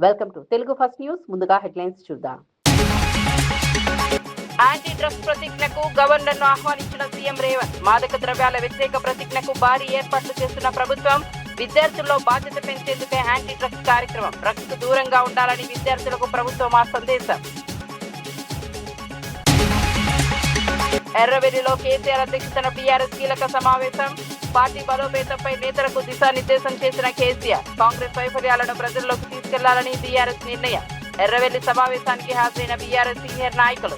Welcome to Telugu first news. ముందుగా headlines చూద్దాం. Anti drugs ప్రతిజ్ఞకు గవర్నర్ను ఆహ్వానించిన సీఎం రేవంత్. మాదక ద్రవ్యాల వ్యతిరేక ప్రతిజ్ఞకు భారీ ఏర్పాట్లు చేస్తున్న ప్రభుత్వం. విద్యార్థుల్లో బాధ్యత పెంచేందుకే యాంటీ డ్రగ్స్ కార్యక్రమం. డ్రగ్స్ కు దూరంగా ఉండాలని విద్యార్థులకు ప్రభుత్వం ఆ సందేశం. ఎర్రవెల్లిలో కేసీఆర్ అధ్యక్షతన టీఆర్ఎస్ కీలక సమావేశం. పార్టీ బలోపేతంపై నేతలకు దిశానిర్దేశం చేసిన కేసీఆర్. కాంగ్రెస్ వైఫల్యాలను ప్రజల్లోకి తీసుకెళ్లాలని టీఆర్ఎస్ నిర్ణయం. ఎర్రవెల్లి సమావేశానికి హాజరైన బీఆర్ఎస్ సీనియర్ నాయకులు.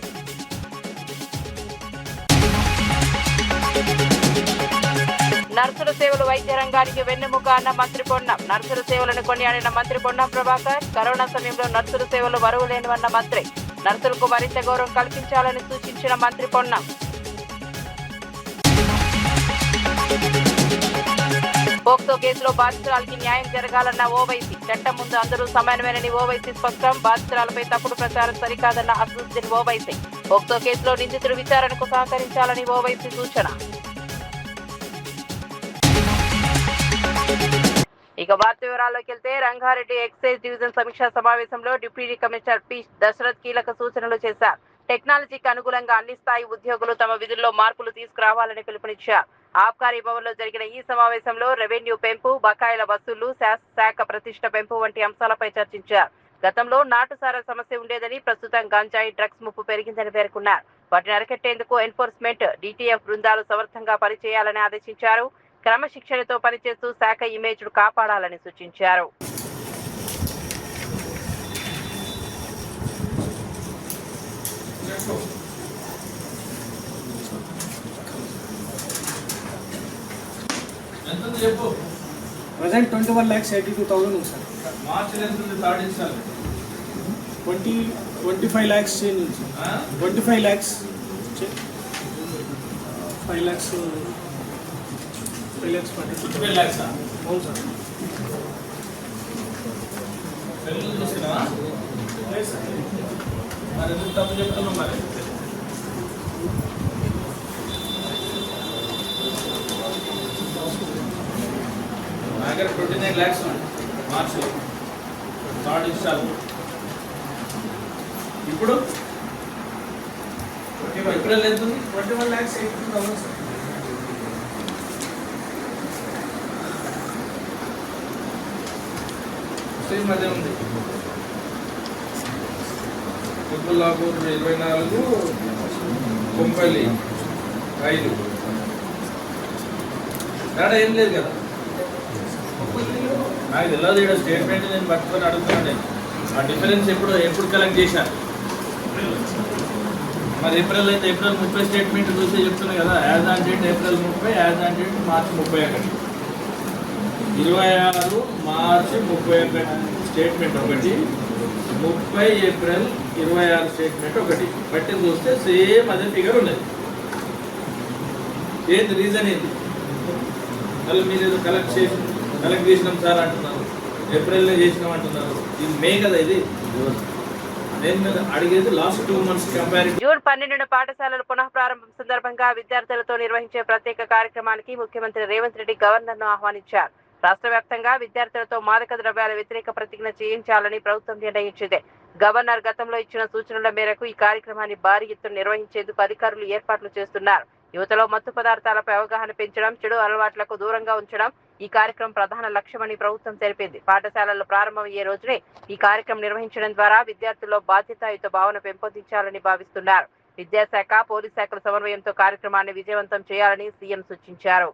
నర్సుల సేవలు వైద్య రంగానికి వెన్నెముక అన్న మంత్రి పొన్నం. నర్సుల సేవలను కొనియాడిన మంత్రి పొన్నం ప్రభాకర్. కరోనా సమయంలో నర్సుల సేవలు వరువులేనివన్న మంత్రి. నర్సులకు మరింత గౌరవం కల్పించాలని సూచించిన మంత్రి పొన్నం. పోక్సో కేసులో బాధితురాలకి న్యాయం జరగాలన్న ఓవైసీ. చట్టం ముందు అందరూ సమానమేనని ఓవైసీ స్పష్టం. బాధితురాలపై తప్పుడు ప్రచారం సరికాదన్న అసదుద్దీన్ ఓవైసీ. పోక్సో కేసులో నిందితుడు విచారణకు సహకరించాలని ఓవైసీ సూచన. ఇక వార్త వివరాల్లోకి వెళ్తే, రంగారెడ్డి ఎక్సైజ్ డివిజన్ సమీక్షా సమావేశంలో డిప్యూటీ కమిషనర్ పి దశరథ్ కీలక సూచనలు చేశారు. టెక్నాలజీకి అనుగుణంగా అన్ని స్థాయి ఉద్యోగులు తమ విధుల్లో మార్పులు తీసుకురావాలని పిలుపునిచ్చారు. ఆబ్కారీ భవన్లో జరిగిన ఈ సమావేశంలో రెవెన్యూ పెంపు, బకాయిల వసూళ్లు, శాఖ ప్రతిష్ట పెంపు వంటి అంశాలపై చర్చించారు. గతంలో నాటుసారా సమస్య ఉండేదని, ప్రస్తుతం గంజాయి, డ్రగ్స్ ముప్పు పెరిగిందని పేర్కొన్నారు. వాటిని అరికట్టేందుకు ఎన్ఫోర్స్మెంట్, డిటిఎఫ్ బృందాలు సమర్థంగా పనిచేయాలని ఆదేశించారు. క్రమశిక్షణతో పనిచేస్తూ శాఖ ఇమేజ్ను కాపాడాలని సూచించారు. Present 21,82,000 ఉంది సార్. మార్చ్ ఎంత ఉంది థర్డ్ ఇన్స్టాల్ 25 lakhs చేంజ్ ఉంది సార్. 25 lakhs 5 lakhs 12 lakhs అవును సార్. సెల్లు చూసినావా? మరి ఎందుకు తప్పు చెప్తున్నావు మరి? నా దగ్గర 29 lakhs ఉంది మార్చిలో థర్డ్ ఇన్స్టాల్. ఇప్పుడు ఏప్రిల్ ఎంత ఉంది? 21,82,000 సార్. సేమ్ మధ్య ఉంది. కుబ్బుల్లాపూర్ 24, కొంపల్లి 5. తేడా ఏం లేదు కదా. నాకు తెలియదు. ఇక్కడ స్టేట్మెంట్ నేను పట్టుకొని అడుగుతున్నాను. నేను ఆ డిఫరెన్స్ ఎప్పుడు కలెక్ట్ చేశాను. మరి ఏప్రిల్ అయితే ఏప్రిల్ 30 స్టేట్మెంట్ చూసి చెప్తున్నాను కదా. As on date April 30, as on date March 31. 26 March 31 statement ఒకటి, 30 ఏప్రిల్ 26 స్టేట్మెంట్ ఒకటి. బట్టి చూస్తే సేమ్ అదే ఫిగర్ ఉన్నది. ఏంది రీజన్ ఏంది? మళ్ళీ మీరు ఏదో కలెక్ట్ చేసినాం సార్ అంటున్నారు, ఏప్రిల్లో చేసినాం అంటున్నారు. ఇది మే కదా. ఇది నేను అడిగేది లాస్ట్ 2 months కంపారిజన్. జూన్ 12న పాఠశాలలు పునః ప్రారంభం సందర్భంగా విద్యార్థులతో నిర్వహించే ప్రత్యేక కార్యక్రమానికి ముఖ్యమంత్రి రేవంత్ రెడ్డి గవర్నర్ను ఆహ్వానించారు. రాష్ట్ర వ్యాప్తంగా విద్యార్థులతో మాదక ద్రవ్యాల వ్యతిరేక ప్రతిజ్ఞ చేయించాలని ప్రభుత్వం నిర్ణయించింది. గవర్నర్ గతంలో ఇచ్చిన సూచనల మేరకు ఈ కార్యక్రమాన్ని భారీ ఎత్తున నిర్వహించేందుకు అధికారులు ఏర్పాట్లు చేస్తున్నారు. యువతలో మత్తు పదార్థాలపై అవగాహన పెంచడం, చెడు అలవాట్లకు దూరంగా ఉంచడం ఈ కార్యక్రమం ప్రధాన లక్ష్యమని ప్రభుత్వం తెలిపింది. పాఠశాలలు ప్రారంభమయ్యే రోజునే ఈ కార్యక్రమం నిర్వహించడం ద్వారా విద్యార్థుల్లో బాధ్యతాయుత భావన పెంపొందించాలని భావిస్తున్నారు. విద్యాశాఖ, పోలీస్ శాఖల సమన్వయంతో కార్యక్రమాన్ని విజయవంతం చేయాలని సీఎం సూచించారు.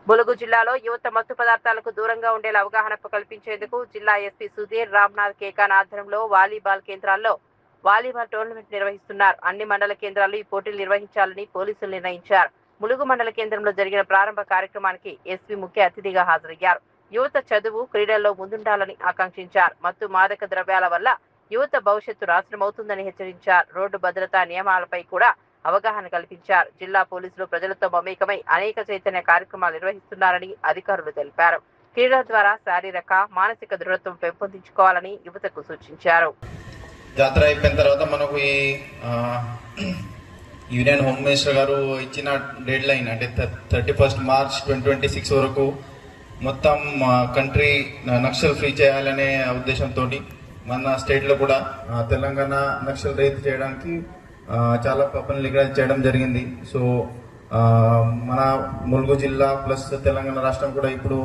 ములుగు జిల్లాలో యువత మత్తు పదార్థాలకు దూరంగా ఉండేలా అవగాహన కల్పించేందుకు జిల్లా ఎస్పీ సుధీర్ రామ్నాథ్ కేకాన్ ఆధ్వర్యంలో వాలీబాల్ కేంద్రాల్లో వాలీబాల్ టోర్నమెంట్ నిర్వహిస్తున్నారు. అన్ని మండల కేంద్రాల్లో ఈ పోటీలు నిర్వహించాలని పోలీసులు నిర్ణయించారు. ములుగు మండల కేంద్రంలో జరిగిన ప్రారంభ కార్యక్రమానికి ఎస్పీ ముఖ్య అతిథిగా హాజరయ్యారు. యువత చదువు, క్రీడల్లో ముందుండాలని ఆకాంక్షించారు. మత్తు మాదక ద్రవ్యాల వల్ల యువత భవిష్యత్తు నాశనమవుతుందని హెచ్చరించారు. రోడ్డు భద్రతా నియమాలపై కూడా అవగాహన కల్పించారు. జిల్లా పోలీసులు ప్రజలతో మమేకమై అనేక చైతన్య కార్యక్రమాలు నిర్వహిస్తున్నారని అధికారులు తెలిపారు. క్రీడల ద్వారా శారీరక, మానసిక దృఢత్వం పెంపొందించుకోవాలని యువతకు సూచించారు. జాతర అయిపోయిన తర్వాత మనకు ఈ యూనియన్ హోమ్ మినిస్టర్ గారు ఇచ్చిన డెడ్ లైన్ అంటే 31 మార్చ్ 2026 వరకు మొత్తం కంట్రీ నక్సల్ ఫ్రీ చేయాలనే ఉద్దేశంతో మన స్టేట్లో కూడా తెలంగాణ నక్సల్ రహిత చేయడానికి చాలా పనులు లీగలైజ్ చేయడం జరిగింది. సో మన ములుగు జిల్లా ప్లస్ తెలంగాణ రాష్ట్రం కూడా ఇప్పుడు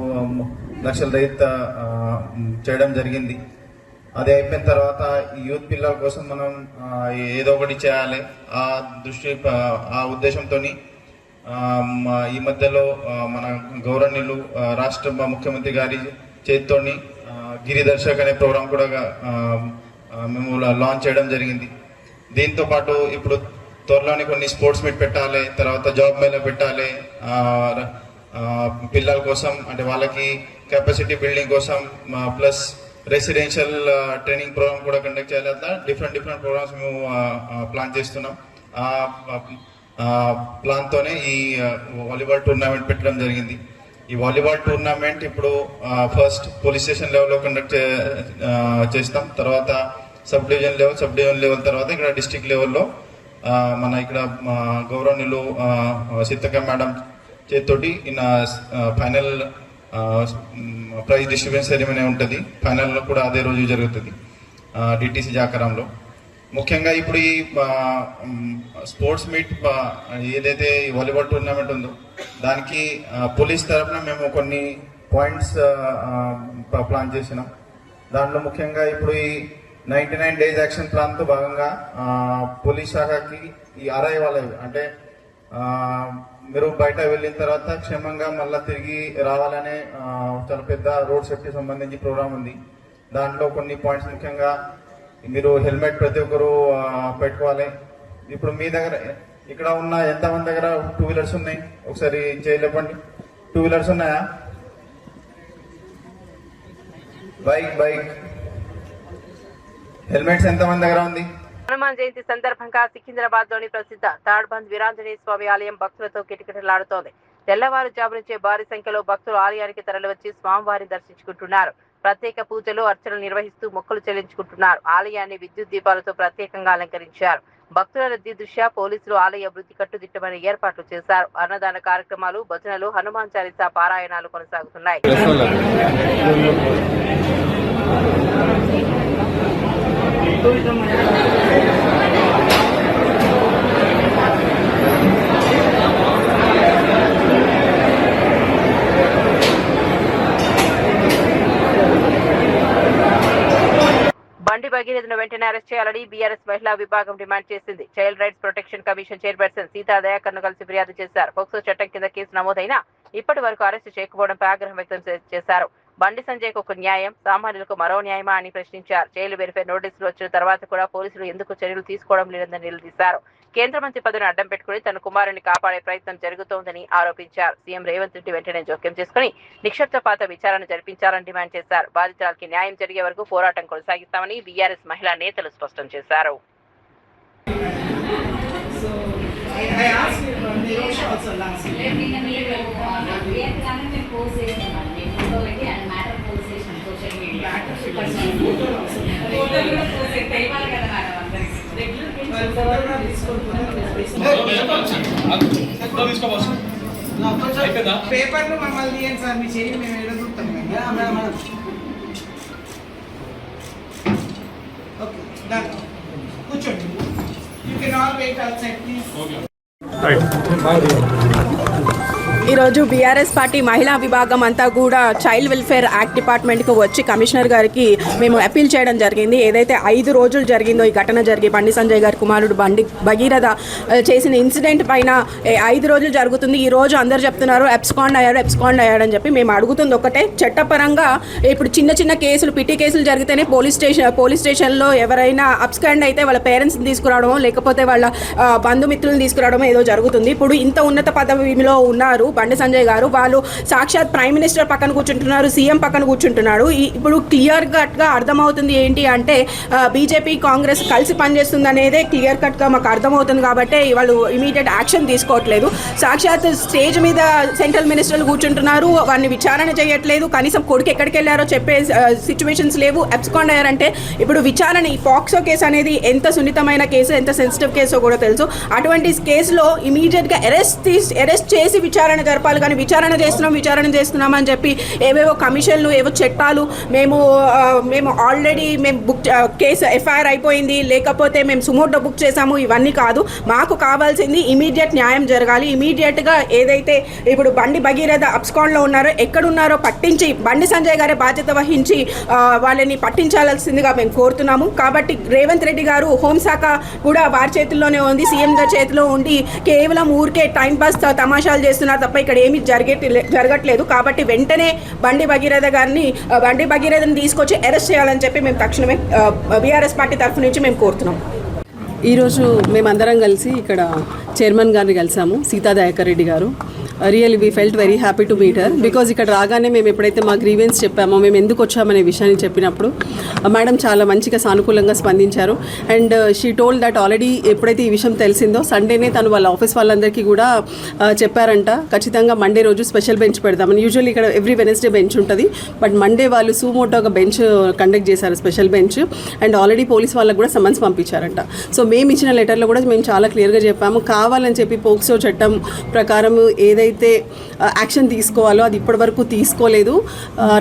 నక్సల్ రహిత చేయడం జరిగింది. అది అయిపోయిన తర్వాత యూత్ పిల్లల కోసం మనం ఏదో ఒకటి చేయాలి ఆ ఉద్దేశంతో ఈ మధ్యలో మన గౌరవనీయులు రాష్ట్ర ముఖ్యమంత్రి గారి చేతితోని గిరిదర్శక్ అనే ప్రోగ్రాం కూడా మేము లాంచ్ చేయడం జరిగింది. దీంతో పాటు ఇప్పుడు త్వరలోనే కొన్ని స్పోర్ట్స్ మీట్ పెట్టాలి, తర్వాత జాబ్ మేళా పెట్టాలి పిల్లల కోసం, అంటే వాళ్ళకి కెపాసిటీ బిల్డింగ్ కోసం, ప్లస్ రెసిడెన్షియల్ ట్రైనింగ్ ప్రోగ్రామ్ కూడా కండక్ట్ చేయాలి. అట్లా డిఫరెంట్ ప్రోగ్రామ్స్ మేము ప్లాన్ చేస్తున్నాం. ప్లాన్తోనే ఈ వాలీబాల్ టోర్నమెంట్ పెట్టడం జరిగింది. ఈ వాలీబాల్ టోర్నమెంట్ ఇప్పుడు ఫస్ట్ పోలీస్ స్టేషన్ లెవెల్లో కండక్ట్ చేస్తాం, తర్వాత సబ్ డివిజన్ లెవెల్ తర్వాత ఇక్కడ డిస్ట్రిక్ట్ లెవెల్లో మన ఇక్కడ గౌరవనీయులు సీతక్క మేడం చేతితోటి ఫైనల్ ప్రైజ్ డిస్ట్రిబ్యూషన్ సెరమనీ ఉంటుంది. ఫైనల్లో కూడా అదే రోజు జరుగుతుంది డిటిసి జాకరంలో. ముఖ్యంగా ఇప్పుడు ఈ స్పోర్ట్స్ మీట్ ఏదైతే వాలీబాల్ టోర్నమెంట్ ఉందో దానికి పోలీస్ తరఫున మేము కొన్ని పాయింట్స్ ప్లాన్ చేసినాం. దాంట్లో ముఖ్యంగా ఇప్పుడు ఈ 99 డేస్ యాక్షన్ ప్లాన్తో భాగంగా పోలీస్ శాఖకి ఈ ఆర్ఐ వాళ్ళవి అంటే మీరు బయట వెళ్ళిన తర్వాత క్షేమంగా మళ్ళీ తిరిగి రావాలనే చాలా పెద్ద రోడ్ సేఫ్టీ సంబంధించి ప్రోగ్రామ్ ఉంది. దాంట్లో కొన్ని పాయింట్స్ ముఖ్యంగా మీరు హెల్మెట్ ప్రతి ఒక్కరు పెట్టుకోవాలి. ఇప్పుడు మీ దగ్గర ఇక్కడ ఉన్న ఎంతమంది దగ్గర 2 వీలర్స్ ఉన్నాయి? ఒకసారి చేయలేపండి. 2 వీలర్స్ ఉన్నాయా? బైక్ హెల్మెట్స్ ఎంతమంది దగ్గర ఉంది? హనుమాన్ జయంతి సందర్భంగా సికింద్రాబాద్ లోని ప్రసిద్ధ తాడ్బంద్ వీరాంజనేయ స్వామి ఆలయం భక్తులతో కిటకిటలాడుతోంది. తెల్లవారుజాము నుంచే భారీ సంఖ్యలో భక్తులు ఆలయానికి తరలివచ్చి స్వామివారిని దర్శించుకుంటున్నారు. ప్రత్యేక పూజలు, అర్చనలు నిర్వహిస్తూ మొక్కులు చెల్లించుకుంటున్నారు. ఆలయాన్ని విద్యుత్ దీపాలతో ప్రత్యేకంగా అలంకరించారు. భక్తుల రద్దీ దృష్ట్యా పోలీసులు ఆలయ అభివృద్ధి కట్టుదిట్టమైన ఏర్పాట్లు చేశారు. అన్నదాన కార్యక్రమాలు, భజనలు, హనుమాన్ చాలీసా పారాయణాలు కొనసాగుతున్నాయి. బండి భగీరథను వెంటనే అరెస్ట్ చేయాలని బీఆర్ఎస్ మహిళా విభాగం డిమాండ్ చేసింది. Child rights protection commission chairperson Seetha దయాకర్ను కలిసి ఫిర్యాదు చేశారు. పోక్సో చట్టం కింద కేసు నమోదైనా ఇప్పటి వరకు అరెస్టు చేయకపోవడంపై ఆగ్రహం వ్యక్తం చేశారు. బండి సంజయ్కు ఒక న్యాయం, సామాన్యులకు మరో న్యాయమా అని ప్రశ్నించారు. జైలు వెరిఫై నోటీసులు వచ్చిన తర్వాత కూడా పోలీసులు ఎందుకు చర్యలు తీసుకోవడం లేదని నిలదీశారు. కేంద్ర మంత్రి పదవిని అడ్డం పెట్టుకుని తన కుమారుని కాపాడే ప్రయత్నం జరుగుతోందని ఆరోపించారు. సీఎం రేవంత్ రెడ్డి వెంటనే జోక్యం చేసుకుని నిక్షిప్తపాత విచారణ జరిపించాలని డిమాండ్ చేశారు. బాధితురాలకి న్యాయం జరిగే వరకు పోరాటం కొనసాగిస్తామని బీఆర్ఎస్ మహిళా నేతలు స్పష్టం చేశారు. పేపర్లు మమ్మల్ని తీయండి సార్, మీ చేయి మేము ఎదుగుతాం. ఓకే కూర్చోండి. You can all wait outside please. ఈరోజు బీఆర్ఎస్ పార్టీ మహిళా విభాగం అంతా కూడా చైల్డ్ వెల్ఫేర్ యాక్ట్ డిపార్ట్మెంట్కి వచ్చి కమిషనర్ గారికి మేము అపీల్ చేయడం జరిగింది. ఏదైతే 5 రోజులు జరిగిందో ఈ ఘటన జరిగి బండి సంజయ్ గారి కుమారుడు బండి భగీరథ చేసిన ఇన్సిడెంట్ పైన 5 రోజులు జరుగుతుంది. ఈ రోజు అందరు చెప్తున్నారు అబ్స్కాండ్ అయ్యాడని చెప్పి. మేము అడుగుతుంది ఒకటే, చట్టపరంగా ఇప్పుడు చిన్న కేసులు పిటి కేసులు జరిగితేనే పోలీస్ స్టేషన్లో ఎవరైనా అబ్స్కాండ్ అయితే వాళ్ళ పేరెంట్స్ని తీసుకురావడమో లేకపోతే వాళ్ళ బంధుమిత్రులను తీసుకురావడమో ఏదో జరుగుతుంది. ఇప్పుడు ఇంత ఉన్నత పదవిలో ఉన్నారు బండి సంజయ్ గారు, వాళ్ళు సాక్షాత్ ప్రైమ్ మినిస్టర్ పక్కన కూర్చుంటున్నారు, సీఎం పక్కన కూర్చుంటున్నాడు. ఇప్పుడు క్లియర్ కట్గా అర్థమవుతుంది ఏంటి అంటే బీజేపీ కాంగ్రెస్ కలిసి పనిచేస్తుంది అనేదే క్లియర్ కట్గా మాకు అర్థమవుతుంది. కాబట్టి వాళ్ళు ఇమీడియట్ యాక్షన్ తీసుకోవట్లేదు. సాక్షాత్ స్టేజ్ మీద సెంట్రల్ మినిస్టర్లు కూర్చుంటున్నారు, వారిని విచారణ చేయట్లేదు. కనీసం కొడుకు ఎక్కడికి వెళ్ళారో చెప్పే సిచ్యువేషన్స్ లేవు. అబ్స్కాండ్ అయ్యారంటే ఇప్పుడు విచారణ, ఈ పాక్సో కేసు అనేది ఎంత సున్నితమైన కేసు, ఎంత సెన్సిటివ్ కేసో కూడా తెలుసు. అటువంటి కేసులో ఇమీడియట్గా అరెస్ట్ చేసి విచారణ జరపాలి. కానీ విచారణ చేస్తున్నాం అని చెప్పి ఏవేవో కమిషన్లు, ఏవో చట్టాలు, మేము ఆల్రెడీ బుక్ కేసు ఎఫ్ఐఆర్ అయిపోయింది, లేకపోతే మేము సుమోటో బుక్ చేసాము, ఇవన్నీ కాదు. మాకు కావాల్సింది ఇమీడియట్ న్యాయం జరగాలి. ఇమీడియట్గా ఏదైతే ఇప్పుడు బండి భగీరథ అబ్స్కాండ్లో ఉన్నారో, ఎక్కడున్నారో పట్టించి బండి సంజయ్ గారే బాధ్యత వహించి వాళ్ళని పట్టించాల్సిందిగా మేము కోరుతున్నాము. కాబట్టి రేవంత్ రెడ్డి గారు హోంశాఖ కూడా వారి చేతుల్లోనే ఉంది, సీఎం గారి చేతిలో ఉండి కేవలం ఊరికే టైంపాస్ తమాషాలు చేస్తున్నారు తప్ప ఇక్కడ ఏమీ జరగట్లేదు. కాబట్టి వెంటనే బండి భగీరథని తీసుకొచ్చి అరెస్ట్ చేయాలని చెప్పి మేము తక్షణమే బీఆర్ఎస్ పార్టీ తరఫు నుంచి మేము కోరుతున్నాం. ఈరోజు మేమందరం కలిసి ఇక్కడ చైర్మన్ గారిని కలిసాము, సీతా దయాకర్ రెడ్డి గారు. Really we felt very happy to meet her. Because ఇక్కడ రాగానే మేము ఎప్పుడైతే మా గ్రీవెన్స్ చెప్పామో, మేము ఎందుకు వచ్చామనే విషయాన్ని చెప్పినప్పుడు మేడం చాలా మంచిగా సానుకూలంగా స్పందించారు. And she told that already ఎప్పుడైతే ఈ విషయం తెలిసిందో సండేనే తను వాళ్ళ ఆఫీస్ వాళ్ళందరికీ కూడా చెప్పారంట, ఖచ్చితంగా మండే రోజు స్పెషల్ బెంచ్ పెడదామని. యూజువల్లీ ఇక్కడ ఎవ్రీ వెనస్డే బెంచ్ ఉంటుంది, బట్ మండే వాళ్ళు సూమోటోగా బెంచ్ కండక్ట్ చేశారు, special bench. And already police వాళ్ళకు కూడా సమన్స్ పంపించారంట. సో మేము ఇచ్చిన లెటర్లో కూడా మేము చాలా క్లియర్గా చెప్పాము, కావాలని చెప్పి పోక్సో చట్టం ప్రకారం ఏదైతే యాక్షన్ తీసుకోవాలో అది ఇప్పటివరకు తీసుకోలేదు.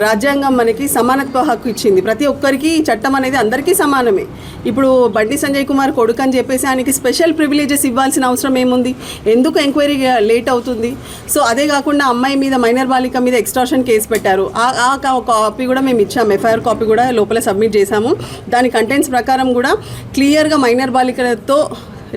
రాజ్యాంగం మనకి సమానత్వ హక్కు ఇచ్చింది, ప్రతి ఒక్కరికి చట్టం అనేది అందరికీ సమానమే. ఇప్పుడు బండి సంజయ్ కుమార్ కొడుకు అని చెప్పేసి ఆయనకి స్పెషల్ ప్రివిలేజెస్ ఇవ్వాల్సిన అవసరం ఏముంది? ఎందుకు ఎంక్వైరీ లేట్ అవుతుంది? సో అదే కాకుండా అమ్మాయి మీద, మైనర్ బాలిక మీద ఎక్స్టార్షన్ కేసు పెట్టారు. ఆ కాపీ కూడా మేము ఇచ్చాము, ఎఫ్ఐఆర్ కాపీ కూడా లోపల సబ్మిట్ చేశాము. దాని కంటెంట్స్ ప్రకారం కూడా క్లియర్గా మైనర్ బాలికలతో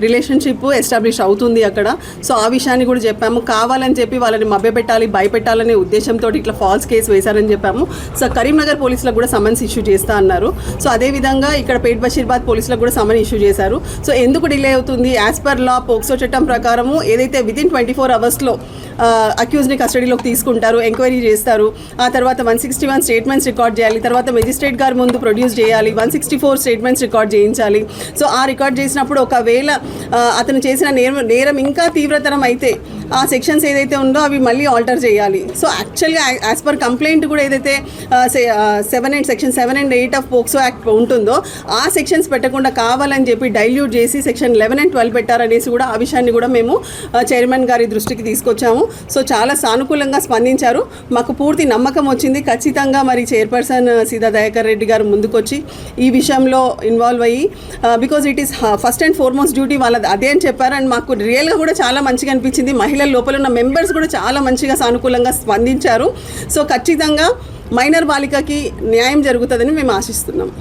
రిలేషన్షిప్ ఎస్టాబ్లిష్ అవుతుంది అక్కడ. సో ఆ విషయాన్ని కూడా చెప్పాము. కావాలని చెప్పి వాళ్ళని మభ్యపెట్టాలి, భయపెట్టాలనే ఉద్దేశంతో ఇట్లా ఫాల్స్ కేసు వేశారని చెప్పాము. సో కరీంనగర్ పోలీసులకు కూడా సమన్స్ ఇష్యూ చేస్తా అన్నారు. సో అదేవిధంగా ఇక్కడ పేట్ బషీర్బాద్ పోలీసులకు కూడా సమన్ ఇష్యూ చేశారు. సో ఎందుకు డిలే అవుతుంది? యాజ్ పర్ లా పోక్సో చట్టం ప్రకారము ఏదైతే వితిన్ 24 అవర్స్లో అక్యూజ్ని కస్టడీలోకి తీసుకుంటారు, ఎంక్వైరీ చేస్తారు. ఆ తర్వాత 161 స్టేట్మెంట్స్ రికార్డ్ చేయాలి, తర్వాత మెజిస్ట్రేట్ గారి ముందు ప్రొడ్యూస్ చేయాలి, 164 స్టేట్మెంట్స్ రికార్డ్ చేయించాలి. సో ఆ రికార్డ్ చేసినప్పుడు ఒకవేళ అతను చేసిన నేరం ఇంకా తీవ్రతరం అయితే ఆ సెక్షన్స్ ఏదైతే ఉందో అవి మళ్ళీ ఆల్టర్ చేయాలి. సో యాక్చువల్గా యాజ్ పర్ కంప్లైంట్ కూడా ఏదైతే section 7 and 8 of POCSO act ఉంటుందో ఆ సెక్షన్స్ పెట్టకుండా కావాలని చెప్పి డైల్యూట్ చేసి సెక్షన్ 11 and 12 పెట్టారనేసి కూడా ఆ విషయాన్ని కూడా మేము చైర్మన్ గారి దృష్టికి తీసుకొచ్చాము. సో చాలా సానుకూలంగా స్పందించారు, మాకు పూర్తి నమ్మకం వచ్చింది. ఖచ్చితంగా మరి చైర్పర్సన్ సీతా దయాకర్ రెడ్డి గారు ముందుకొచ్చి ఈ విషయంలో ఇన్వాల్వ్ అయ్యి, because it is first and foremost duty వాళ్ళది అదే అని చెప్పారు. అండ్ మాకు రియల్గా కూడా చాలా మంచిగా అనిపించింది. మహిళల లోపల ఉన్న మెంబర్స్ కూడా చాలా మంచిగా సానుకూలంగా స్పందించారు. సో ఖచ్చితంగా మైనర్ బాలికకి న్యాయం జరుగుతుందని మేము ఆశిస్తున్నాం.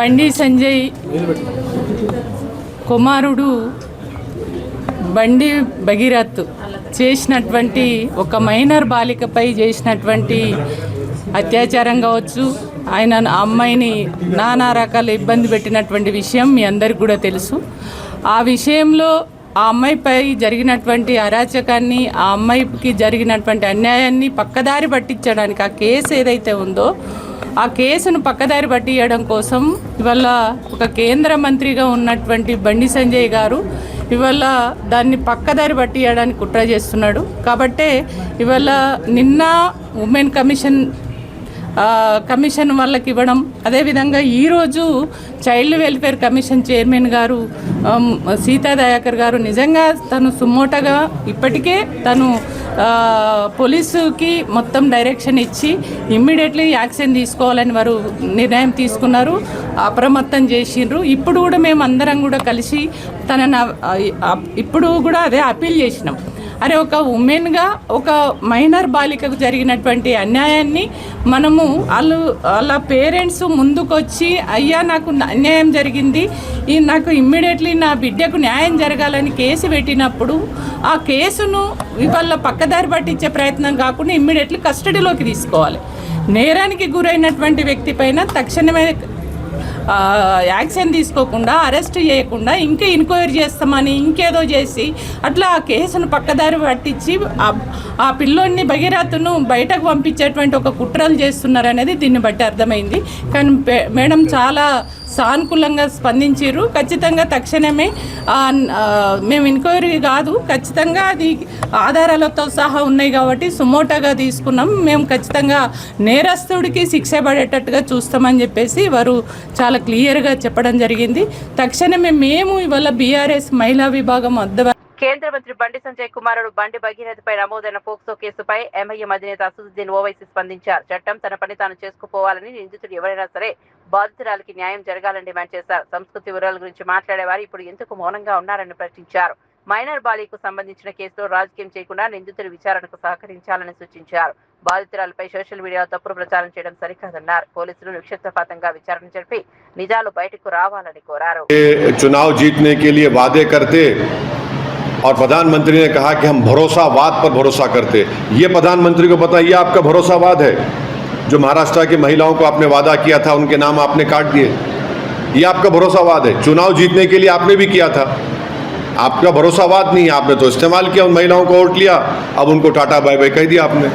బండి సంజయ్ కుమారుడు బండి భగీరథ్ చేసినటువంటి ఒక మైనర్ బాలికపై చేసినటువంటి అత్యాచారం కావచ్చు, ఆయన అమ్మాయిని నానా రకాల ఇబ్బంది పెట్టినటువంటి విషయం మీ అందరికి కూడా తెలుసు. ఆ విషయంలో ఆ అమ్మాయిపై జరిగినటువంటి అరాచకాన్ని, ఆ అమ్మాయికి జరిగినటువంటి అన్యాయాన్ని పక్కదారి పట్టించడానికి ఆ కేసు ఏదైతే ఉందో ఆ కేసును పక్కదారి పట్టించడం కోసం ఇవాళ ఒక కేంద్ర మంత్రిగా ఉన్నటువంటి బండి సంజయ్ గారు ఇవాళ దాన్ని పక్కదారి పట్టించడానికి కుట్ర చేస్తున్నాడు. కాబట్టే ఇవాళ నిన్న ఉమెన్ కమిషన్ కమిషన్ వాళ్ళకి ఇవ్వడం, అదేవిధంగా ఈరోజు చైల్డ్ వెల్ఫేర్ కమిషన్ చైర్మన్ గారు సీతా దయాకర్ గారు నిజంగా తను సుమోటగా ఇప్పటికే తను పోలీసుకి మొత్తం డైరెక్షన్ ఇచ్చి ఇమ్మీడియట్లీ యాక్షన్ తీసుకోవాలని వారు నిర్ణయం తీసుకున్నారు, అప్రమత్తం చేసిండ్రు. ఇప్పుడు కూడా మేము అందరం కూడా కలిసి ఇప్పుడు కూడా అదే అపీల్ చేసినాం. అరే ఒక ఉమెన్గా ఒక మైనర్ బాలికకు జరిగినటువంటి అన్యాయాన్ని మనము వాళ్ళ పేరెంట్స్ ముందుకొచ్చి అయ్యా నాకు అన్యాయం జరిగింది, నాకు ఇమ్మీడియట్లీ నా బిడ్డకు న్యాయం జరగాలని కేసు పెట్టినప్పుడు ఆ కేసును ఇవాళ పక్కదారి పట్టించే ప్రయత్నం కాకుండా ఇమ్మీడియట్లీ కస్టడీలోకి తీసుకోవాలి. నేరానికి గురైనటువంటి వ్యక్తి పైన తక్షణమే యాక్షన్ తీసుకోకుండా అరెస్ట్ చేయకుండా ఇంకా ఎంక్వైరీ చేస్తామని ఇంకేదో చేసి అట్లా ఆ కేసును పక్కదారి పట్టించి ఆ పిల్లోడిని భగీరథను బయటకు పంపించేటువంటి ఒక కుట్రలు చేస్తున్నారనేది దీన్ని బట్టి అర్థమైంది. కానీ మేడం చాలా సానుకూలంగా స్పందించారు. ఖచ్చితంగా తక్షణమే మేము ఎంక్వైరీ కాదు, ఖచ్చితంగా అది ఆధారాలతో సహా ఉన్నాయి కాబట్టి సుమోటోగా తీసుకున్నాం, మేము ఖచ్చితంగా నేరస్తుడికి శిక్ష పడేటట్టుగా చూస్తామని చెప్పేసి వారు చాలా క్లియర్గా చెప్పడం జరిగింది. తక్షణమే మేము ఇవాళ బీఆర్ఎస్ మహిళా విభాగం కేంద్ర మంత్రి బండి సంజయ్ కుమారుడు బండి భగీరథపై నమోదైన పోక్సో కేసుపై ఎంఐఎం అధినేత అసదుద్దీన్ ఓవైసీ స్పందించారు. చట్టం తన పని తాను చేసుకుపోవాలని, నిందితుడు ఎవరైనా సరే బాధితురాలకి న్యాయం జరగాలని డిమాండ్ చేశారు. సంస్కృతి వివరాల గురించి మాట్లాడేవారు ఇప్పుడు ఎందుకు మౌనంగా ఉన్నారని ప్రశ్నించారు. మైనర్ బాలికకు సంబంధించిన కేసులో రాజకీయం చేయకుండా నిందితుడి విచారణకు సహకరించాలని సూచించారు. బాధితురాలపై సోషల్ మీడియాలో తప్పుడు ప్రచారం చేయడం సరికాదన్నారు. పోలీసులు నిక్షిప్తపాతంగా విచారణ జరిపి నిజాలు బయటకు రావాలని కోరారు. चुनाव जीतने के लिए वादे करते और प्रधानमंत्री ने कहा कि हम भरोसावाद पर भरोसा करते। ये प्रधानमंत्री को पता, ये आपका भरोसावाद है। जो महाराष्ट्र की महिलाओं को आपने वादा किया था उनके नाम आपने काट दिए, ये आपका भरोसावाद है। चुनाव जीतने के लिए आपने भी किया था, आपका भरोसावाद नहीं है। आपने तो इस्तेमाल किया, उन महिलाओं को वोट लिया, अब उनको टाटा बाय बाय कह दिया आपने।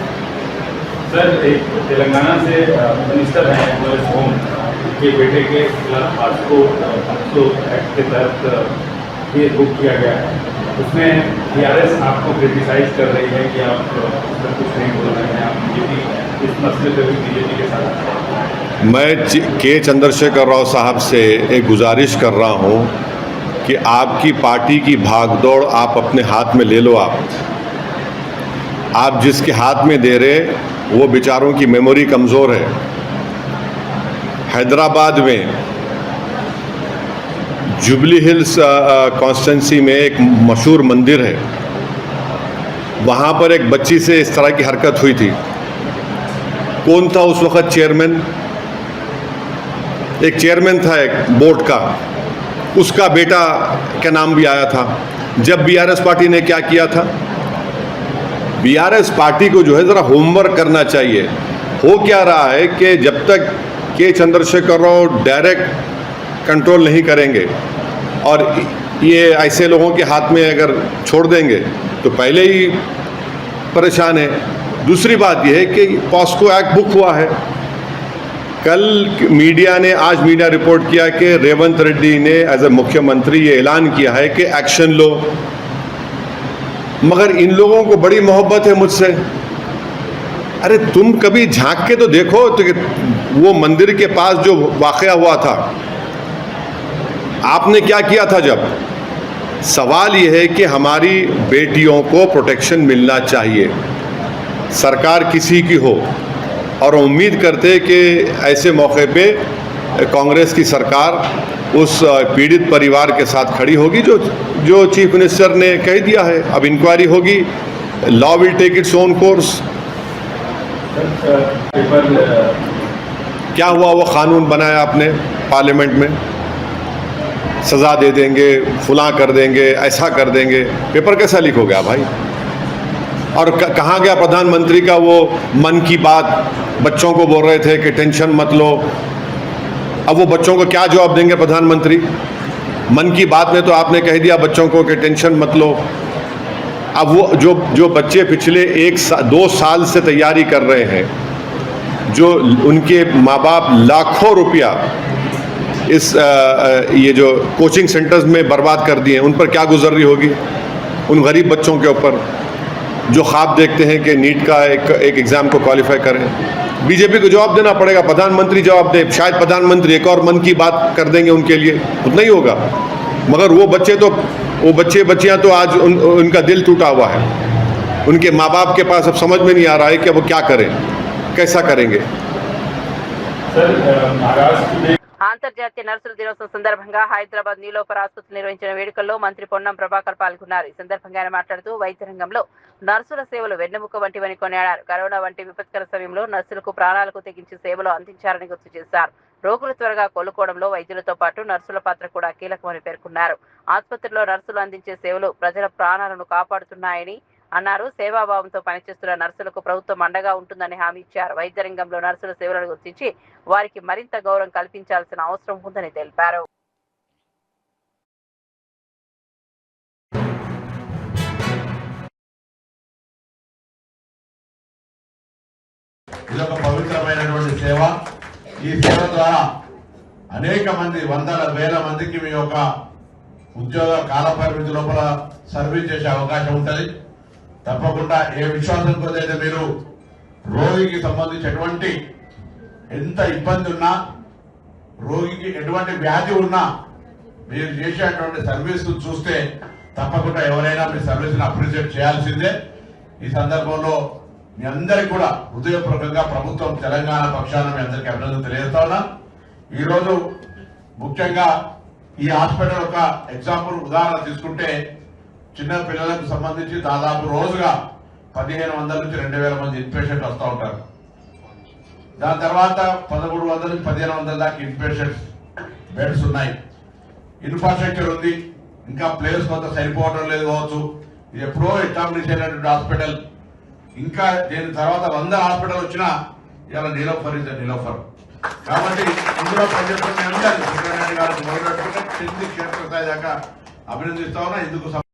सर, एक तेलंगाना से मिनिस्टर हैं होम के बेटे के खिलाफ आपको एक्ट के तहत ये बुक किया गया है, उसमें बीआरएस आपको क्रिटिसाइज कर रही है कि आप कुछ नहीं बोल रहे हैं, आप बीजेपी इस मसले पर भी बीजेपी के साथ। मैं के चंद्रशेखर राव साहब से एक गुजारिश कर रहा हूँ कि आपकी पार्टी की भागदौड़ आप अपने हाथ में ले लो। आप जिसके हाथ में दे रहे वो बेचारों की मेमोरी कमज़ोर है। हैदराबाद में जुबली हिल्स कॉन्स्टिट्यूंसी में एक मशहूर मंदिर है, वहाँ पर एक बच्ची से इस तरह की हरकत हुई थी। कौन था उस वक़्त चेयरमैन? एक चेयरमैन था एक बोर्ड का, उसका बेटा का नाम भी आया था। जब बीआरएस पार्टी ने क्या किया था, बीआरएस पार्टी को जो है ज़रा होमवर्क करना चाहिए। हो क्या रहा है कि जब तक के चंद्रशेखर राव डायरेक्ट कंट्रोल नहीं करेंगे और ये ऐसे लोगों के हाथ में अगर छोड़ देंगे तो पहले ही परेशान है। दूसरी बात यह है कि पॉस्को एक्ट बुक हुआ है। कल मीडिया ने, आज मीडिया रिपोर्ट किया कि रेवंत रेड्डी ने एज ए मुख्यमंत्री ये ऐलान किया है कि एक्शन लो, मगर इन लोगों को बड़ी मोहब्बत है मुझसे। अरे तुम कभी झांक के तो देखो तो वो मंदिर के पास जो वाक़या हुआ था, आपने क्या किया था? जब सवाल ये है कि हमारी बेटियों को प्रोटेक्शन मिलना चाहिए, सरकार किसी की हो, और उम्मीद करते कि ऐसे मौके पे कांग्रेस की सरकार उस पीड़ित परिवार के साथ खड़ी होगी जो चीफ मिनिस्टर ने कह दिया है। अब इंक्वायरी होगी, law will take its own course. क्या हुआ? वो कानून बनाया आपने पार्लियामेंट में, सज़ा दे देंगे, फुला कर देंगे, ऐसा कर देंगे, पेपर कैसा लीक हो गया भाई? और कहाँ गया प्रधानमंत्री का वो मन की बात? बच्चों को बोल रहे थे कि टेंशन मत लो, अब वो बच्चों को क्या जवाब देंगे प्रधानमंत्री? मन की बात में तो आपने कह दिया बच्चों को कि टेंशन मत लो। अब वो जो बच्चे पिछले 2 साल से तैयारी कर रहे हैं, जो उनके माँ बाप लाखों रुपया इस ये जो कोचिंग सेंटर्स में बर्बाद कर दिए, उन पर क्या गुजर रही होगी, उन गरीब बच्चों के ऊपर। जो ख्वाब देखते हैं कि नीट का एक एग्ज़ाम को क्वालिफाई करें। बीजेपी को जवाब देना पड़ेगा, प्रधानमंत्री जवाब दे, शायद प्रधानमंत्री एक और मन की बात कर देंगे उनके लिए, उतना ही होगा। मगर वो बच्चे बच्चियां तो आज उनका दिल टूटा हुआ है। उनके माँ बाप के पास अब समझ में नहीं आ रहा है कि वो क्या करें, कैसा करेंगे। सर महाराष्ट्र में అంతర్జాతీయ నర్సుల దినోత్సవం సందర్భంగా హైదరాబాద్ నీలోఫర్ ఆసుపత్రి నిర్వహించిన వేడుకల్లో మంత్రి పొన్నం ప్రభాకర్ పాల్గొన్నారు. ఈ సందర్భంగా ఆయన మాట్లాడుతూ వైద్య రంగంలో నర్సుల సేవలు వెన్నెముక వంటివని కొనియాడారు. కరోనా వంటి విపత్కర సమయంలో నర్సులకు ప్రాణాలకు తెగించి సేవలు అందించారని గుర్తు చేశారు. రోగులు త్వరగా కోలుకోవడంలో వైద్యులతో పాటు నర్సుల పాత్ర కూడా కీలకమని పేర్కొన్నారు. ఆసుపత్రిలో నర్సులు అందించే సేవలు ప్రజల ప్రాణాలను కాపాడుతున్నాయని అన్నారు. సేవాభావంతో పనిచేస్తున్న నర్సులకు ప్రభుత్వం అండగా ఉంటుందని హామీ ఇచ్చారు. వైద్య రంగంలో నర్సుల సేవలను గుర్తించి వారికి మరింత గౌరవం కల్పించాల్సిన అవసరం ఉందని తెలిపారు. ఇదొక పవిత్రమైనటువంటి సేవ. ఈ సేవ ద్వారా అనేక మంది వందల వేల మందికి మీ యొక్క ఉద్యోగ కాల పరిమితి లోపల సర్వీస్ చేసే అవకాశం ఉంటుంది. తప్పకుండా ఏ విశ్వాసం కొద్దైతే మీరు రోగికి సంబంధించి ఎటువంటి ఎంత ఇబ్బంది ఉన్నా, రోగికి ఎటువంటి వ్యాధి ఉన్నా మీరు చేసేటువంటి సర్వీస్ చూస్తే తప్పకుండా ఎవరైనా మీ సర్వీస్ని అప్రిషియేట్ చేయాల్సిందే. ఈ సందర్భంలో మీ అందరికీ కూడా హృదయపూర్వకంగా ప్రభుత్వం తెలంగాణ పక్షాన మీ అందరికీ అభినందనలు తెలియజేస్తా ఉన్నా. ఈరోజు ముఖ్యంగా ఈ హాస్పిటల్ ఒక ఎగ్జాంపుల్ ఉదాహరణ తీసుకుంటే చిన్న పిల్లలకు సంబంధించి దాదాపు రోజుగా 1500 నుంచి 2000 మంది ఇన్పేషెంట్ వస్తూ ఉంటారు. దాని తర్వాత 1300 నుంచి 1500 దాకా ఇన్పేషెంట్స్ బెడ్స్ ఉన్నాయి. ఇన్ఫ్రాస్ట్రక్చర్ ఉంది, ఇంకా ప్లేస్ కొంత సరిపోవడం లేదు కావచ్చు. ఇది ఎప్పుడో ఎస్టాబ్లిష్ అయినటువంటి హాస్పిటల్. ఇంకా దీని తర్వాత 100 హాస్పిటల్ వచ్చినా ఇలా నీలోఫర్ ఇస్ నీలోఫర్. కాబట్టి ఇందులో పనిచేస్తున్న అందరూ సుబ్రహ్మణ్య గారికి మొదలుపెట్టుకుంటే కింది క్షేత్రస్థాయి దాకా అభినందిస్తా ఉన్నా. ఇందుకు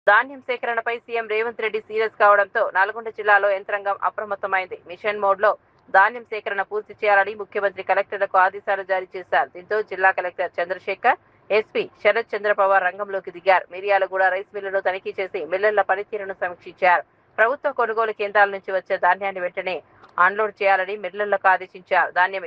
ధాన్యం సేకరణపై సీఎం రేవంత్ రెడ్డి సీరియస్ కావడంతో నల్గొండ జిల్లాలో యంత్రాంగం అప్రమత్తమైంది. మిషన్ మోడ్ లో ధాన్యం సేకరణ పూర్తి చేయాలని ముఖ్యమంత్రి కలెక్టర్లకు ఆదేశాలు జారీ చేశారు. దీంతో జిల్లా కలెక్టర్ చంద్రశేఖర్, ఎస్పీ శరత్ చంద్ర పవార్ రంగంలోకి దిగారు. మిర్యాలగూడ రైస్ మిల్లును తనిఖీ చేసి మిల్లర్ల పనితీరును సమీక్షించారు. ప్రభుత్వ కొనుగోలు కేంద్రాల నుంచి వచ్చే ధాన్యాన్ని వెంటనే అన్లోడ్ చేయాలని మిల్లర్లకు ఆదేశించారు. ధాన్యం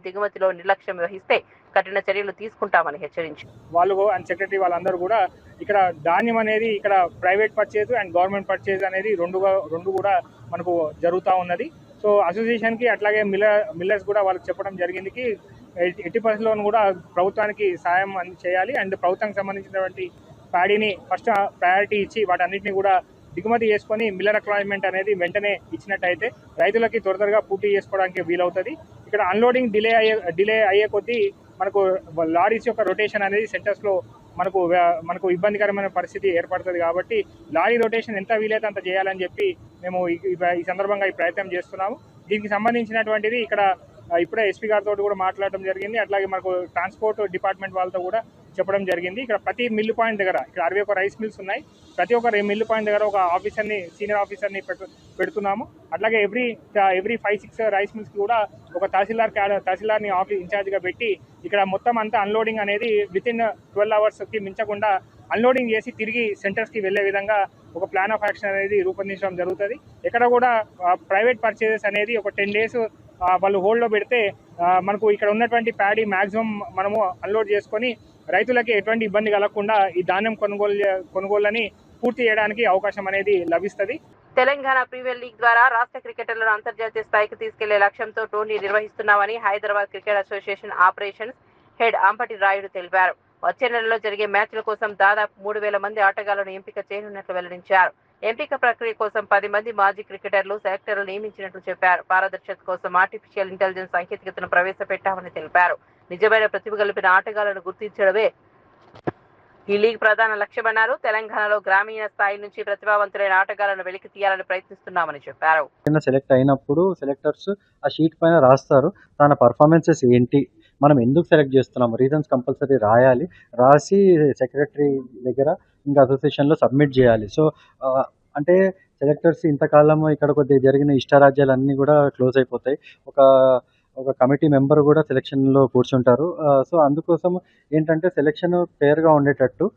దిగుమతిలో నిర్లక్ష్యం వహిస్తే కఠిన చర్యలు తీసుకుంటామని హెచ్చరించారు. వాళ్ళు అండ్ సెక్రటరీ వాళ్ళందరూ కూడా ఇక్కడ ధాన్యం అనేది ఇక్కడ private purchase and government purchase అనేది రెండు కూడా మనకు జరుగుతూ ఉన్నది. సో అసోసియేషన్కి అట్లాగే మిల్లర్స్ కూడా వాళ్ళకి చెప్పడం జరిగింది కి 80% కూడా ప్రభుత్వానికి సాయం చేయాలి అండ్ ప్రభుత్వానికి సంబంధించినటువంటి ప్యాడీని ఫస్ట్ ప్రయారిటీ ఇచ్చి వాటన్నిటిని కూడా దిగుమతి చేసుకొని మిల్లర్ అక్లాయిమెంట్ అనేది వెంటనే ఇచ్చినట్టయితే రైతులకి త్వరగా పూర్తి చేసుకోవడానికి వీలవుతుంది. ఇక్కడ అన్లోడింగ్ డిలే అయ్యే కొద్దీ మనకు లారీస్ యొక్క రొటేషన్ అనేది సెంటర్స్లో మనకు ఇబ్బందికరమైన పరిస్థితి ఏర్పడుతుంది. కాబట్టి లారీ రొటేషన్ ఎంత వీలైతే అంత చేయాలని చెప్పి మేము ఈ సందర్భంగా ఈ ప్రయత్నం చేస్తున్నాము. దీనికి సంబంధించినటువంటిది ఇక్కడ ఇప్పుడే ఎస్పీ గారితో కూడా మాట్లాడడం జరిగింది. అట్లాగే మనకు ట్రాన్స్పోర్ట్ డిపార్ట్మెంట్ వాళ్ళతో కూడా చెప్పడం జరిగింది. ఇక్కడ ప్రతి మిల్లు పాయింట్ దగ్గర ఇక్కడ 61 రైస్ మిల్స్ ఉన్నాయి. ప్రతి ఒక్క మిల్లు పాయింట్ దగ్గర ఒక సీనియర్ ఆఫీసర్ని పెడుతున్నాము. అట్లాగే ఎవ్రీ 5-6 రైస్ మిల్స్కి కూడా ఒక తహసీల్దార్ని ఆఫీస్ ఇన్ఛార్జ్గా పెట్టి ఇక్కడ మొత్తం అంతా అన్లోడింగ్ అనేది వితిన్ 12 అవర్స్కి మించకుండా అన్లోడింగ్ చేసి తిరిగి సెంటర్స్కి వెళ్ళే విధంగా ఒక ప్లాన్ ఆఫ్ యాక్షన్ అనేది రూపొందించడం జరుగుతుంది. ఎక్కడ కూడా ప్రైవేట్ పర్చేజెస్ అనేది ఒక 10 days వాళ్ళు హోల్డ్లో పెడితే మనకు ఇక్కడ ఉన్నటువంటి ప్యాడీ మ్యాక్సిమం మనము అన్లోడ్ చేసుకొని రైతులకి ఎటువంటి ఇబ్బంది కలగకుండా ఈ ధాన్యం కొనుగోళ్ళని పూర్తి చేయడానికి అవకాశం అనేది లభిస్తుంది. తెలంగాణ ప్రీమియర్ లీగ్ ద్వారా రాష్ట్ర క్రికెటర్లను అంతర్జాతీయ స్థాయికి తీసుకెళ్లే లక్ష్యంతో టోర్నీ నిర్వహిస్తున్నామని Hyderabad cricket association operations head Ambati Rayudu తెలిపారు. వచ్చే నెలలో జరిగే మ్యాచ్ల కోసం దాదాపు 3000 మంది ఆటగాళ్లను ఎంపిక చేయనున్నట్లు వెల్లడించారు. ఎంపిక ప్రక్రియ కోసం 10 మంది మాజీ క్రికెటర్లు సెలెక్టర్లు నియమించినట్లు చెప్పారు. పారదర్శకత కోసం ఆర్టిఫిషియల్ ఇంటెలిజెన్స్ సాంకేతికతను ప్రవేశపెట్టామని తెలిపారు. నిజమైన ప్రతిభ కలిపిన ఆటగాళ్లను గుర్తించడమే ఈ లీగ్ ప్రధాన లక్ష్యమన్నారు. తెలంగాణలో గ్రామీణ స్థాయి నుంచి ప్రతిభావంతులైన ఆటగాళ్లను వెలికి తీయాలని ప్రయత్నిస్తున్నామని చెప్పారు. సెలెక్ట్ అయినప్పుడు సెలెక్టర్స్ ఆ షీట్ పైన రాస్తారు తన పర్ఫార్మెన్సెస్ ఏంటి, మనం ఎందుకు సెలెక్ట్ చేస్తున్నాము, రీజన్స్ కంపల్సరీ రాసి సెక్రటరీ దగ్గర ఇంకా అసోసియేషన్లో సబ్మిట్ చేయాలి. సో అంటే సెలెక్టర్స్ ఇంతకాలం ఇక్కడ కొద్దిగా జరిగిన ఇష్టారాజ్యాలన్నీ కూడా క్లోజ్ అయిపోతాయి. ఒక కమిటీ మెంబర్ కూడా సెలక్షన్లో కూర్చుంటారు. సో అందుకోసం ఏంటంటే సెలక్షన్ ఫేర్గా ఉండేటట్టు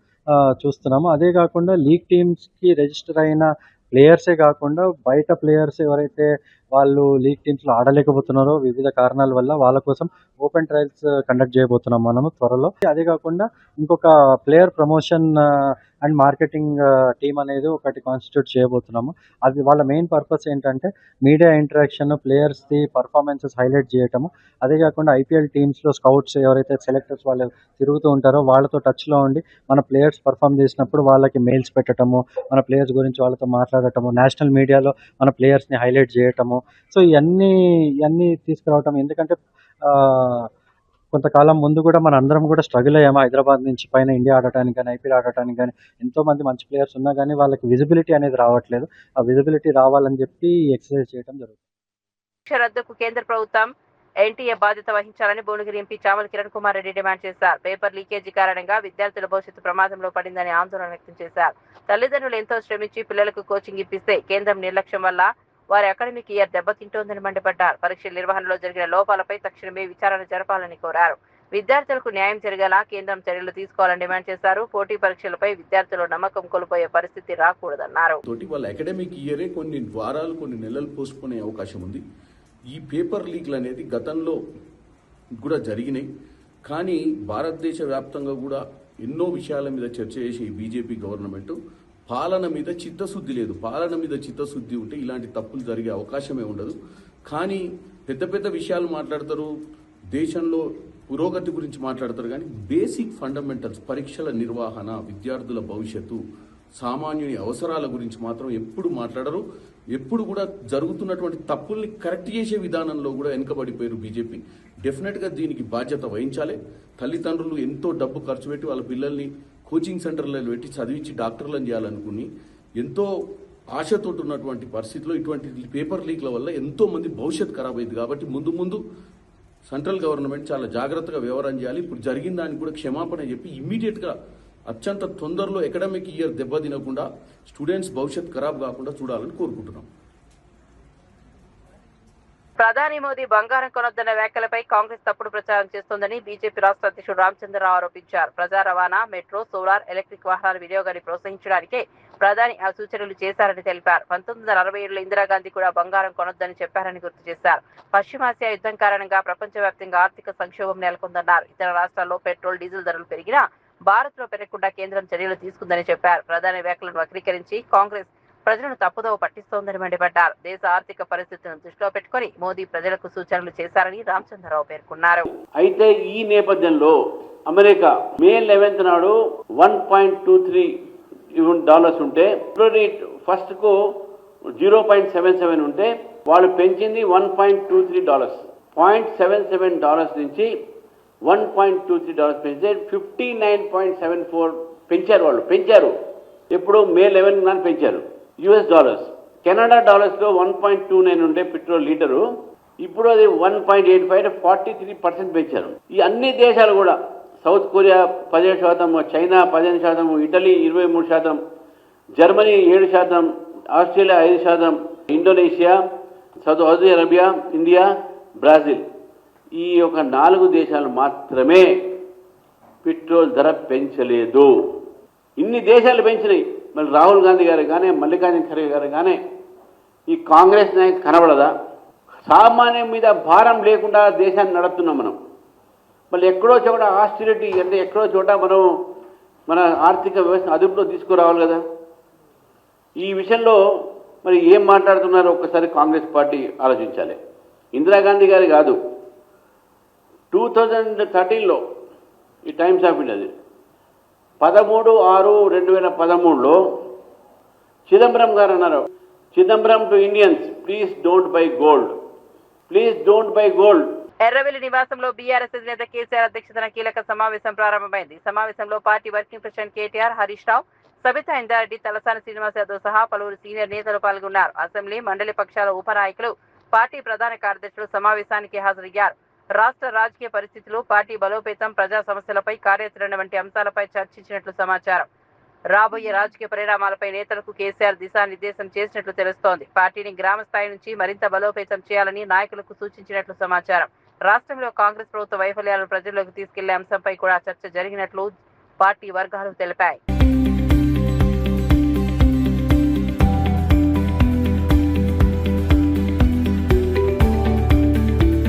చూస్తున్నాము. అదే కాకుండా లీగ్ టీమ్స్కి రిజిస్టర్ అయిన ప్లేయర్సే కాకుండా బయట ప్లేయర్స్ ఎవరైతే వాళ్ళు లీగ్ టీమ్స్లో ఆడలేకపోతున్నారో వివిధ కారణాల వల్ల వాళ్ళ కోసం ఓపెన్ ట్రయల్స్ కండక్ట్ చేయబోతున్నాం మనము త్వరలో. అదే కాకుండా ఇంకొక player promotion and marketing team అనేది ఒకటి కాన్స్టిట్యూట్ చేయబోతున్నాము. అది వాళ్ళ మెయిన్ పర్పస్ ఏంటంటే మీడియా ఇంటరాక్షన్, ప్లేయర్స్ది పర్ఫార్మెన్సెస్ హైలైట్ చేయటము. అదే కాకుండా ఐపీఎల్ టీమ్స్లో స్కౌట్స్ ఎవరైతే సెలెక్టర్స్ వాళ్ళు తిరుగుతూ ఉంటారో వాళ్ళతో టచ్లో ఉండి మన ప్లేయర్స్ పర్ఫామ్ చేసినప్పుడు వాళ్ళకి మెయిల్స్ పెట్టడము, మన ప్లేయర్స్ గురించి వాళ్ళతో మాట్లాడటము, నేషనల్ మీడియాలో మన ప్లేయర్స్ని హైలైట్ చేయటము. సో ఇవన్నీ తీసుకురావటం. ఎందుకంటే కొంతకాలం ముందు కూడా మన అందరం కూడా స్ట్రగుల్ అయ్యాము. హైదరాబాద్ నుంచి పైన ఇండియా ఆడటానికి కానీ ఐపీఎల్ ఆడటానికి కానీ ఎంతోమంది మంచి ప్లేయర్స్ ఉన్నా కానీ వాళ్ళకి విజిబిలిటీ అనేది రావట్లేదు. ఆ విజిబిలిటీ రావాలని చెప్పి ఎక్సర్సైజ్ చేయడం జరుగుతుంది. రద్దుకు కేంద్ర ప్రభుత్వం ఎన్టీఏ బాధ్యత వహించాలని భువనగిరి ఎంపీ చామల కిరణ్ కుమార్ రెడ్డి డిమాండ్ చేశారు. పేపర్ లీకేజీ కారణంగా విద్యార్థుల భవిష్యత్తు ప్రమాదంలో పడిందని ఆందోళన వ్యక్తం చేశారు. తల్లిదండ్రులు ఎంతో శ్రమించి పిల్లలకు కోచింగ్ ఇప్పిస్తే కేంద్రం నిర్లక్ష్యం వల్ల వారి అకాడమిక్ ఇయర్ దెబ్బతింటోందని మండిపడ్డారు. పరీక్షల నిర్వహణలో జరిగిన లోపాలపై తక్షణమే విచారణ జరపాలని కోరారు. విద్యార్థులకు న్యాయం జరిగేలా కేంద్రం చర్యలు తీసుకోవాలని డిమాండ్ చేశారు. పోటీ పరీక్షలపై విద్యార్థులు నమ్మకం కోల్పోయే పరిస్థితి రాకూడదన్నారు. వాళ్ళ అకాడమిక్ ఇయరే కొన్ని వారాలు కొన్ని నెలలు పోస్ట్పోనే అవకాశం ఉంది. ఈ పేపర్ లీక్లు అనేది గతంలో కూడా జరిగినాయి. కానీ భారతదేశ వ్యాప్తంగా కూడా ఎన్నో విషయాల మీద చర్చ చేసే ఈ బీజేపీ గవర్నమెంట్ పాలన మీద చిత్తశుద్ధి లేదు. పాలన మీద చిత్తశుద్ధి ఉంటే ఇలాంటి తప్పులు జరిగే అవకాశమే ఉండదు. కానీ పెద్ద పెద్ద విషయాలు మాట్లాడతారు, దేశంలో పురోగతి గురించి మాట్లాడతారు. కానీ బేసిక్ ఫండమెంటల్స్, పరీక్షల నిర్వహణ, విద్యార్థుల భవిష్యత్తు, సామాన్యుని అవసరాల గురించి మాత్రం ఎప్పుడు మాట్లాడరు. ఎప్పుడు కూడా జరుగుతున్నటువంటి తప్పుల్ని కరెక్ట్ చేసే విధానంలో కూడా వెనుకబడిపోయారు బీజేపీ. డెఫినెట్గా దీనికి బాధ్యత వహించాలి. తల్లిదండ్రులు ఎంతో డబ్బు ఖర్చు పెట్టి వాళ్ళ పిల్లల్ని కోచింగ్ సెంటర్లలో పెట్టి చదివించి డాక్టర్లను చేయాలనుకుని ఎంతో ఆశతో ఉన్నటువంటి పరిస్థితిలో ఇటువంటి పేపర్ లీక్ల వల్ల ఎంతో మంది భవిష్యత్తు ఖరాబ్ అయింది. కాబట్టి ముందు సెంట్రల్ గవర్నమెంట్ చాలా జాగ్రత్తగా వ్యవహారం చేయాలి. ఇప్పుడు జరిగిన దానికి కూడా క్షమాపణ చెప్పి ఇమ్మీడియట్గా అత్యంత తొందరలో అకాడమిక్ ఇయర్ దెబ్బతినకుండా స్టూడెంట్స్ భవిష్యత్ ఖరాబ్ కాకుండా చూడాలని కోరుకుంటున్నాం. ప్రధాని మోదీ బంగారం కొనొద్దన్న వ్యాఖ్యలపై కాంగ్రెస్ తప్పుడు ప్రచారం చేస్తోందని బీజేపీ రాష్ట్ర అధ్యక్షుడు రామచంద్రరావు ఆరోపించారు. ప్రజా రవాణా, మెట్రో, సోలార్, ఎలక్ట్రిక్ వాహనాల వినియోగాన్ని ప్రోత్సహించడానికే ప్రధాని ఆ సూచనలు చేశారని తెలిపారు. 1967లో ఇందిరాగాంధీ కూడా బంగారం కొనొద్దని చెప్పారని గుర్తు చేశారు. పశ్చిమాసియా యుద్ధం కారణంగా ప్రపంచవ్యాప్తంగా ఆర్థిక సంక్షోభం నెలకొందన్నారు. ఇతర రాష్ట్రాల్లో పెట్రోల్, డీజిల్ ధరలు పెరిగినా భారత్ లో పెరగకుండా కేంద్రం చర్యలు తీసుకుందని చెప్పారు. ప్రధాని వ్యాఖ్యలను వక్రీకరించి కాంగ్రెస్ ప్రజలను తప్పుదోవ పట్టిస్తోందని మండిపడ్డారు. దేశ ఆర్థిక పరిస్థితులను దృష్టిలో పెట్టుకుని మోదీ ప్రజలకు సూచనలు చేశారని రామచంద్రరావు పేర్కొన్నారు. అయితే ఈ నేపథ్యంలో అమెరికా మే 11 నాడు $1.23 ఉంటే ఫిబ్రవరి 1 కు 0.77 ఉంటే వాళ్ళు పెంచింది $1.23, $0.77 నుంచి $1.23 పెంచితే 59.74 పెంచారు. వాళ్ళు పెంచారు. ఎప్పుడు మే 11 నాడు పెంచారు. US డాలర్స్, కెనడా డాలర్స్లో 1.29 ఉండే పెట్రోల్ లీటరు, ఇప్పుడు అది 1.85, 43% పెంచారు. ఈ అన్ని దేశాలు కూడా south Korea 17%, China 15%, Italy 23%, Germany 7%, Australia 5%, Indonesia, Saudi Arabia, India, Brazil ఈ ఒక 4 దేశాలు మాత్రమే పెట్రోల్ ధర పెంచలేదు. ఇన్ని దేశాలు పెంచినాయి. మరి రాహుల్ గాంధీ గారు కానీ, మల్లికార్జున ఖర్గే గారు కానీ ఈ కాంగ్రెస్ నాయకు కనబడదా? సామాన్యం మీద భారం లేకుండా దేశాన్ని నడుపుతున్నాం మనం. మళ్ళీ ఎక్కడో చోట ఆస్టిరిటీ అంటే ఎక్కడో చోట మనం మన ఆర్థిక వ్యవస్థ అదుపులో తీసుకురావాలి కదా. ఈ విషయంలో మరి ఏం మాట్లాడుతున్నారో ఒక్కసారి కాంగ్రెస్ పార్టీ ఆలోచించాలి. ఇందిరాగాంధీ గారు కాదు, 2013లో ఈ టైమ్స్ ఆఫ్ ఇండియా 13/6/2013లో చిదంబరం గారు అన్నారు, Chidambaram to Indians, please don't buy gold, please don't buy gold. Erravelli నివాసంలో బీఆర్ఎస్ అధినేత కేసీఆర్ అధ్యక్షతన కీలక సమావేశం ప్రారంభమైంది. సమావేశంలో party working president KTR, Harish Rao, Sabitha Indra Reddy, Talasani Srinivas Yadav సహా పలువురు సీనియర్ నేతలు పాల్గొన్నారు. అసెంబ్లీ, మండలి పక్షాల ఉపనాయకులు, పార్టీ ప్రధాన కార్యదర్శులు సమావేశానికి హాజరయ్యారు. రాష్ట్ర రాజకీయ పరిస్థితులు, పార్టీ బలోపేతం, ప్రజా సమస్యలపై కార్యాచరణ వంటి అంశాలపై చర్చించినట్లు సమాచారం. రాబోయే రాజకీయ పరిణామాలపై నేతలకు కేసీఆర్ దిశానిర్దేశం చేసినట్లు తెలుస్తోంది. పార్టీని గ్రామ స్థాయి నుంచి మరింత బలోపేతం చేయాలని నాయకులకు సూచించినట్లు సమాచారం. రాష్ట్రంలో కాంగ్రెస్ ప్రభుత్వ వైఫల్యాలను ప్రజల్లోకి తీసుకెళ్లే అంశంపై కూడా చర్చ జరిగినట్లు పార్టీ వర్గాలు తెలిపాయి.